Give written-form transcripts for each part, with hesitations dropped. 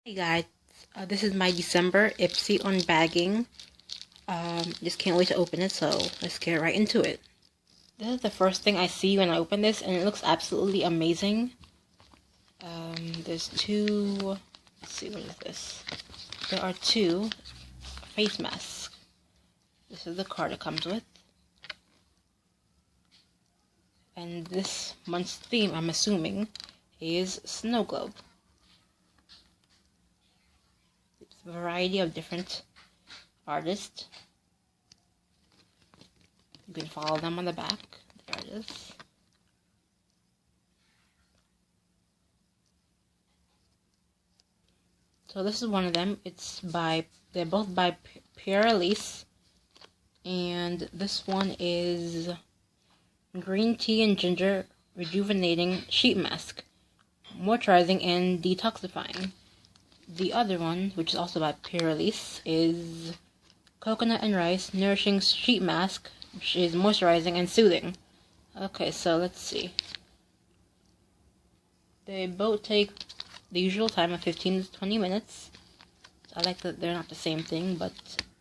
Hey guys, this is my December IPSY unbagging. Just can't wait to open it, so let's get right into it. This is the first thing I see when I open this, and it looks absolutely amazing. There's two, let's see, what is this? There are two face masks. This is the card it comes with. And this month's theme, I'm assuming, is Snow Globe. It's a variety of different artists. You can follow them on the back. There it is. So this is one of them. They're both by Pierre-Elise. And this one is green tea and ginger rejuvenating sheet mask, moisturizing and detoxifying. The other one, which is also by Pierre-Elise, is coconut and rice nourishing sheet mask, which is moisturizing and soothing. Okay, so let's see. They both take the usual time of 15 to 20 minutes. I like that they're not the same thing, but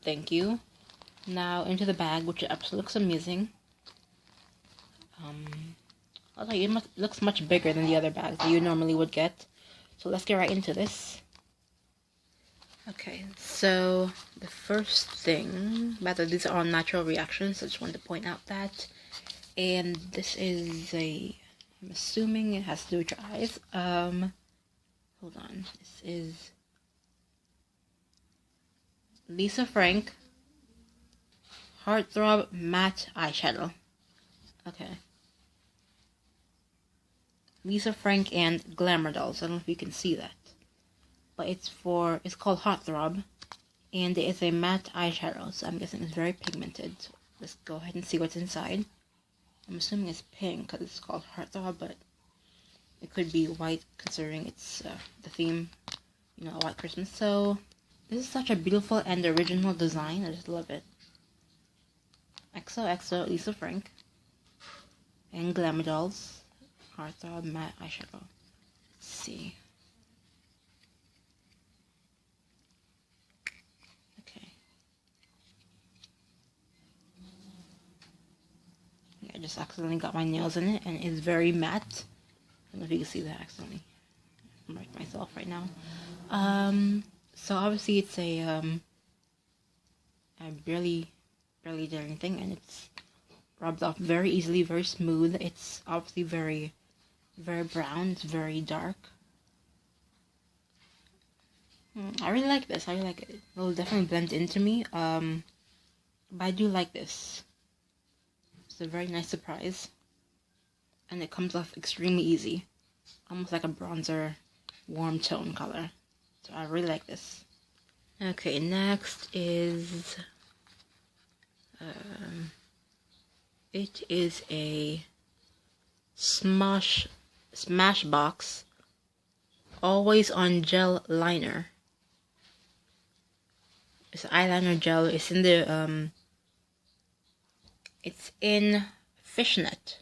thank you. Now into the bag, which absolutely looks amazing. I'll tell you, it looks much bigger than the other bags that you normally would get. So let's get right into this. Okay, so the first thing, rather these are all natural reactions, so I just wanted to point out that. And this is I'm assuming it has to do with your eyes. Hold on, this is Lisa Frank Heartthrob Matte Eyeshadow. Okay. Lisa Frank and Glamour Dolls. I don't know if you can see that. But it's called Heartthrob. And it is a matte eyeshadow. So I'm guessing it's very pigmented. So let's go ahead and see what's inside. I'm assuming it's pink because it's called Heartthrob. But it could be white considering it's the theme. You know, White Christmas. So this is such a beautiful and original design. I just love it. XOXO Lisa Frank. And Glamour Dolls. Heartthrob matte eyeshadow. Let's see. Okay. I just accidentally got my nails in it, and it's very matte. I don't know if you can see that accidentally. I'm wrecking myself right now. So obviously it's I barely did anything, and it's rubbed off very easily, very smooth. It's obviously very brown. It's very dark. I really like this. I really like it. It will definitely blend into me. But I do like this. It's a very nice surprise. And it comes off extremely easy. Almost like a bronzer, warm tone color. So I really like this. Okay, next is it is a Smashbox Always On Gel Liner. It's eyeliner gel. It's in the it's in fishnet.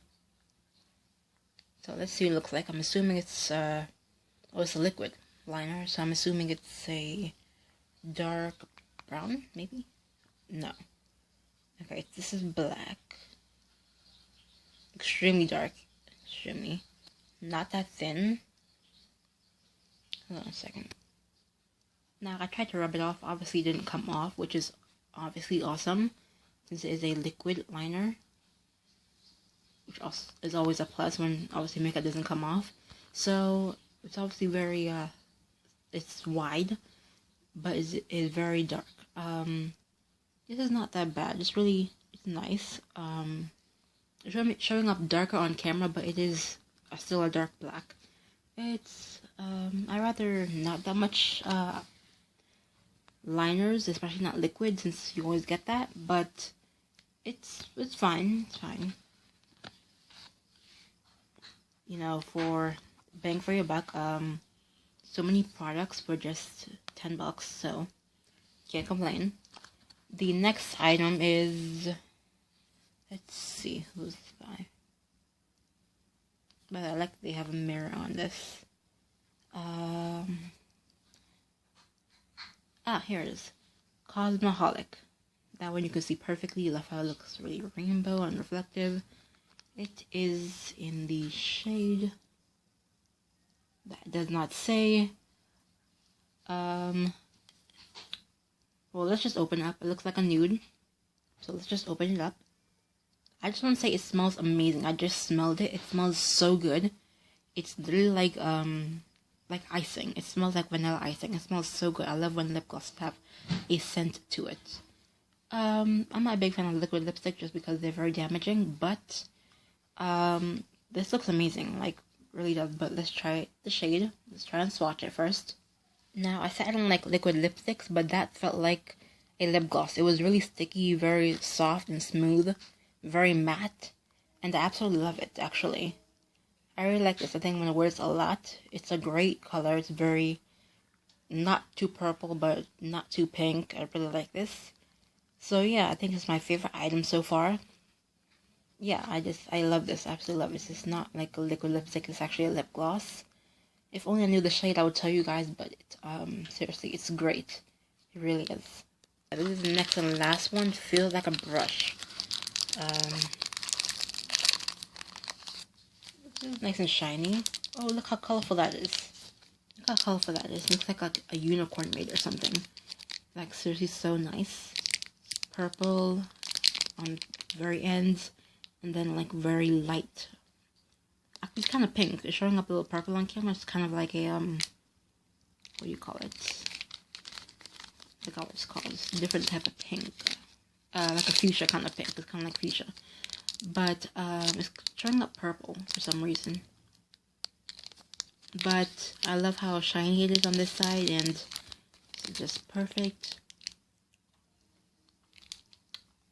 So let's see what it looks like. I'm assuming it's it's a liquid liner, so I'm assuming it's a dark brown, maybe? No. Okay, this is black. Extremely dark. Extremely. Not that thin. Hold on a second. Now, I tried to rub it off. Obviously, it didn't come off, which is obviously awesome, since it is a liquid liner, which also is always a plus when obviously makeup doesn't come off. So it's obviously very it's wide, but it's very dark. This is not that bad. It's nice. It's showing up darker on camera, but it is still a dark black. It's I rather not that much liners, especially not liquid, since you always get that, but it's fine. It's fine. You know, for bang for your buck, so many products for just $10, so can't complain. The next item is, let's see, who's this guy? But I like they have a mirror on this. Ah, here it is. Cosmoholic. That one you can see perfectly. Love how it looks really rainbow and reflective. It is in the shade. That does not say. Well, let's just open it up. It looks like a nude. So let's just open it up. I just want to say it smells amazing. I just smelled it. It smells so good. It's literally like icing. It smells like vanilla icing. It smells so good. I love when lip glosses have a scent to it. I'm not a big fan of liquid lipstick just because they're very damaging, but this looks amazing. Like, really does. But let's try the shade. Let's try and swatch it first. Now, I said I don't like liquid lipsticks, but that felt like a lip gloss. It was really sticky, very soft and smooth, very matte, and I absolutely love it, actually. I really like this. I think I'm going to wear this a lot. It's a great color. It's very, not too purple, but not too pink. I really like this. So, yeah, I think it's my favorite item so far. Yeah, I love this. I absolutely love this. It's not like a liquid lipstick. It's actually a lip gloss. If only I knew the shade, I would tell you guys, but seriously, it's great. It really is. This is the next and last one. Feels like a brush. This is nice and shiny. Oh, look how colorful that is. Look how colorful that is. It looks like a unicorn made or something. Like, seriously, so nice. Purple on very ends, and then like very light. It's kind of pink. It's showing up a little purple on camera. It's kind of like a, what do you call it? I forgot what it's called. It's a different type of pink. Like a fuchsia kind of pink. It's kind of like fuchsia. But, it's showing up purple for some reason. But, I love how shiny it is on this side, and it's just perfect.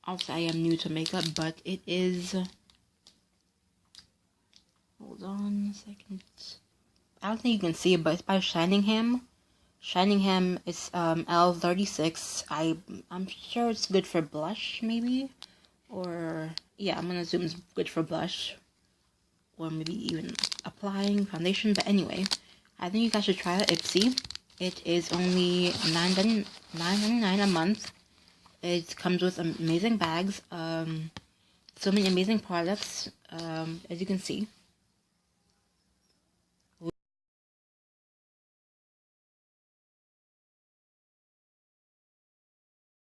Also, I am new to makeup, but it is... Hold on a second. I don't think you can see it, but it's by Shiningham. Shiningham is L36. I'm sure it's good for blush, maybe, or yeah, I'm gonna assume it's good for blush, or maybe even applying foundation. But anyway, I think you guys should try it. IPSY. It is only $9.99 a month. It comes with amazing bags. So many amazing products. As you can see.